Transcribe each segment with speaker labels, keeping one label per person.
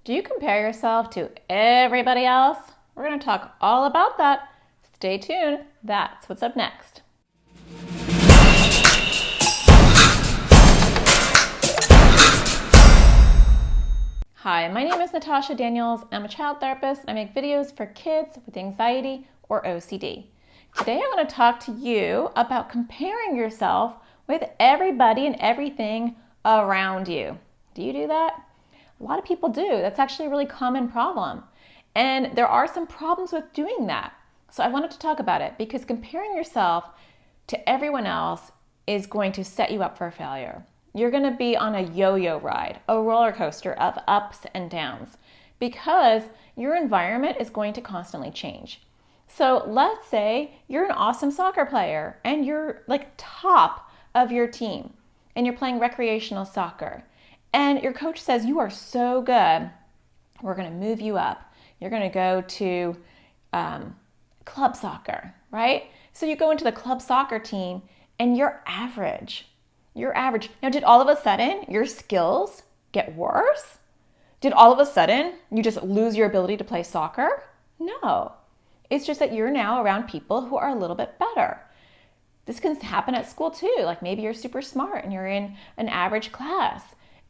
Speaker 1: Do you compare yourself to everybody else? We're going to talk all about that. Stay tuned. That's what's up next. Hi, my name is Natasha Daniels. I'm a child therapist. I make videos for kids with anxiety or OCD. Today I'm going to talk to you about comparing yourself with everybody and everything around you. Do you do that? A lot of people do. That's actually a really common problem. And there are some problems with doing that. So I wanted to talk about it because comparing yourself to everyone else is going to set you up for failure. You're going to be on a yo-yo ride, a roller coaster of ups and downs, because your environment is going to constantly change. So let's say you're an awesome soccer player and you're like top of your team and you're playing recreational soccer. And your coach says, you are so good, we're going to move you up. You're going to go to club soccer, right? So you go into the club soccer team and you're average. You're average. Now, did all of a sudden your skills get worse? Did all of a sudden you just lose your ability to play soccer? No. It's just that you're now around people who are a little bit better. This can happen at school too. Like maybe you're super smart and you're in an average class.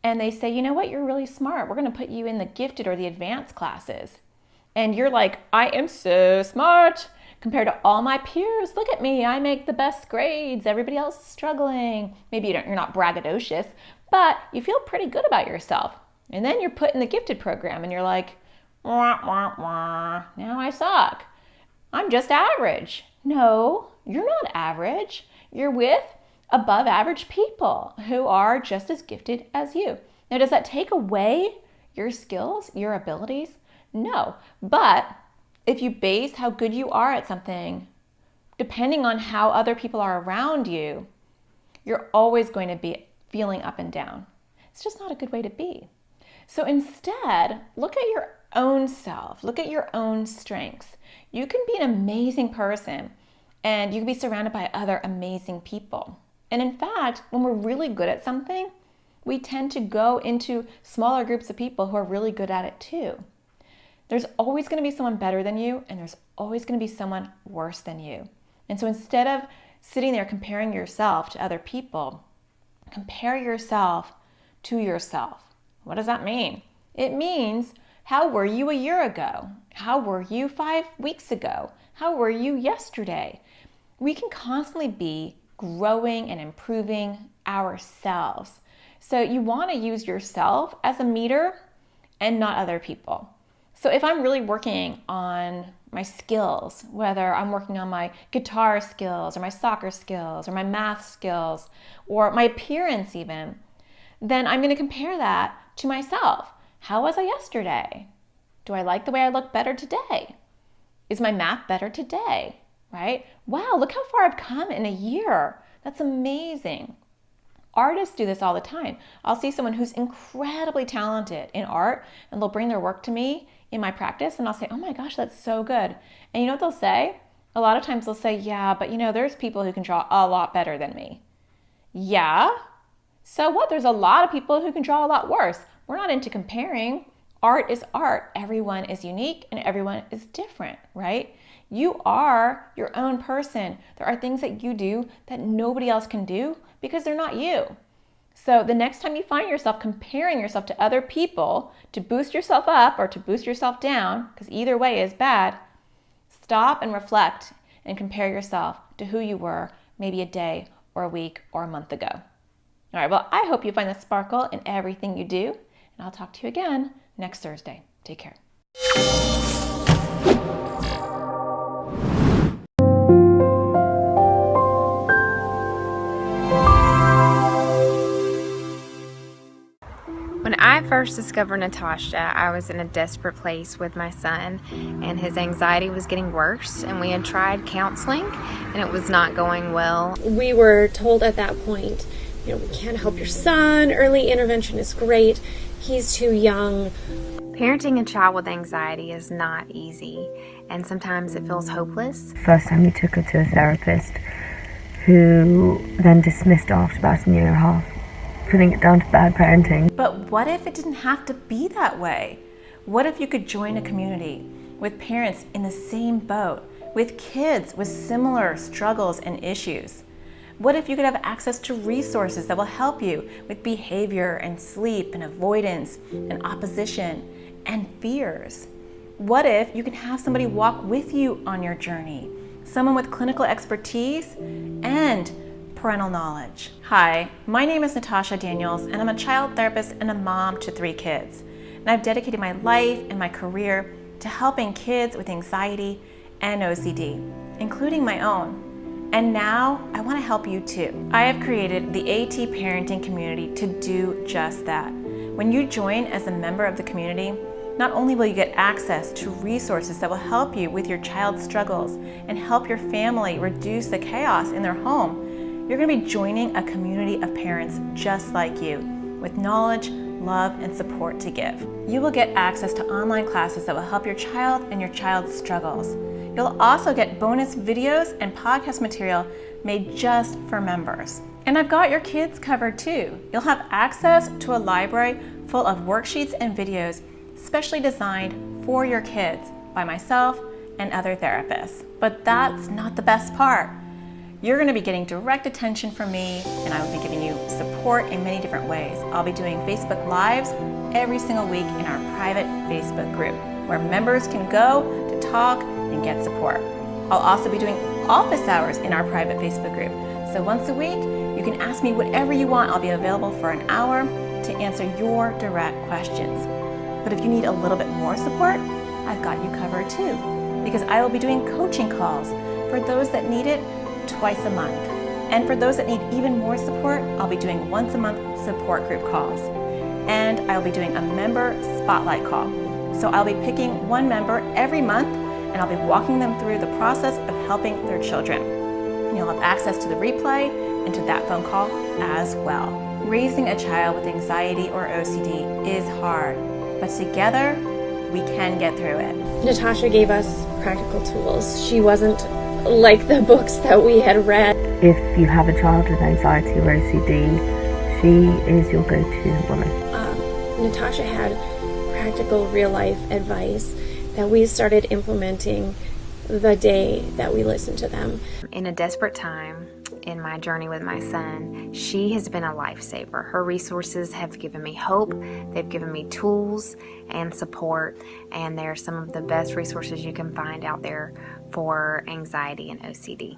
Speaker 1: And they say, you know what, you're really smart. We're going to put you in the gifted or the advanced classes. And you're like, I am so smart compared to all my peers. Look at me, I make the best grades. Everybody else is struggling. Maybe you're not braggadocious, but you feel pretty good about yourself. And then you're put in the gifted program and you're like, wah, wah, wah. Now I suck. I'm just average. No, you're not average. You're with above average people who are just as gifted as you. Now, does that take away your skills, your abilities? No, but if you base how good you are at something, depending on how other people are around you, you're always going to be feeling up and down. It's just not a good way to be. So instead, look at your own self, look at your own strengths. You can be an amazing person and you can be surrounded by other amazing people. And in fact, when we're really good at something, we tend to go into smaller groups of people who are really good at it too. There's always going to be someone better than you, and there's always going to be someone worse than you. And so instead of sitting there comparing yourself to other people, compare yourself to yourself. What does that mean? It means, how were you a year ago? How were you 5 weeks ago? How were you yesterday? We can constantly be growing and improving ourselves. So you want to use yourself as a meter and not other people. So if I'm really working on my skills, whether I'm working on my guitar skills or my soccer skills or my math skills or my appearance even, then I'm going to compare that to myself. How was I yesterday? Do I like the way I look better today? Is my math better today? Right? Wow, look how far I've come in a year. That's amazing. Artists do this all the time. I'll see someone who's incredibly talented in art and they'll bring their work to me in my practice and I'll say, oh my gosh, that's so good. And you know what they'll say? A lot of times they'll say, yeah, but you know, there's people who can draw a lot better than me. Yeah? So what? There's a lot of people who can draw a lot worse. We're not into comparing. Art is art. Everyone is unique and everyone is different, right? You are your own person. There are things that you do that nobody else can do because they're not you. So the next time you find yourself comparing yourself to other people to boost yourself up or to boost yourself down, because either way is bad, stop and reflect and compare yourself to who you were maybe a day or a week or a month ago. All right, well, I hope you find the sparkle in everything you do, and I'll talk to you again next Thursday. Take care.
Speaker 2: When I first discovered Natasha, I was in a desperate place with my son, and his anxiety was getting worse, and we had tried counseling, and it was not going well.
Speaker 3: We were told at that point, you know, we can't help your son. Early intervention is great. He's too young.
Speaker 2: Parenting a child with anxiety is not easy, and sometimes it feels hopeless.
Speaker 4: First time we took her to a therapist, who then dismissed after about a year and a half, putting it down to bad parenting.
Speaker 1: But what if it didn't have to be that way? What if you could join a community with parents in the same boat, with kids with similar struggles and issues? What if you could have access to resources that will help you with behavior and sleep and avoidance and opposition and fears? What if you can have somebody walk with you on your journey? Someone with clinical expertise and parental knowledge. Hi, my name is Natasha Daniels, and I'm a child therapist and a mom to 3 kids. And I've dedicated my life and my career to helping kids with anxiety and OCD, including my own. And now I want to help you too. I have created the AT parenting community to do just that. When you join as a member of the community, not only will you get access to resources that will help you with your child's struggles and help your family reduce the chaos in their home, you're going to be joining a community of parents just like you, with knowledge, love, and support to give. You will get access to online classes that will help your child and your child's struggles. You'll also get bonus videos and podcast material made just for members. And I've got your kids covered too. You'll have access to a library full of worksheets and videos specially designed for your kids by myself and other therapists. But that's not the best part. You're going to be getting direct attention from me, and I will be giving you support in many different ways. I'll be doing Facebook Lives every single week in our private Facebook group, where members can go to talk and get support. I'll also be doing office hours in our private Facebook group. So once a week, you can ask me whatever you want. I'll be available for an hour to answer your direct questions. But if you need a little bit more support, I've got you covered too, because I will be doing coaching calls for those that need it twice a month. And for those that need even more support, I'll be doing once a month support group calls. And I'll be doing a member spotlight call. So I'll be picking one member every month, and I'll be walking them through the process of helping their children. And you'll have access to the replay and to that phone call as well. Raising a child with anxiety or OCD is hard, but together we can get through it.
Speaker 3: Natasha gave us practical tools. She wasn't like the books that we had read.
Speaker 4: If you have a child with anxiety or OCD, she is your go-to woman.
Speaker 3: Natasha had practical real-life advice that we started implementing the day that we listened to them.
Speaker 2: In a desperate time in my journey with my son, she has been a lifesaver. Her resources have given me hope, they've given me tools and support, and they're some of the best resources you can find out there for anxiety and OCD.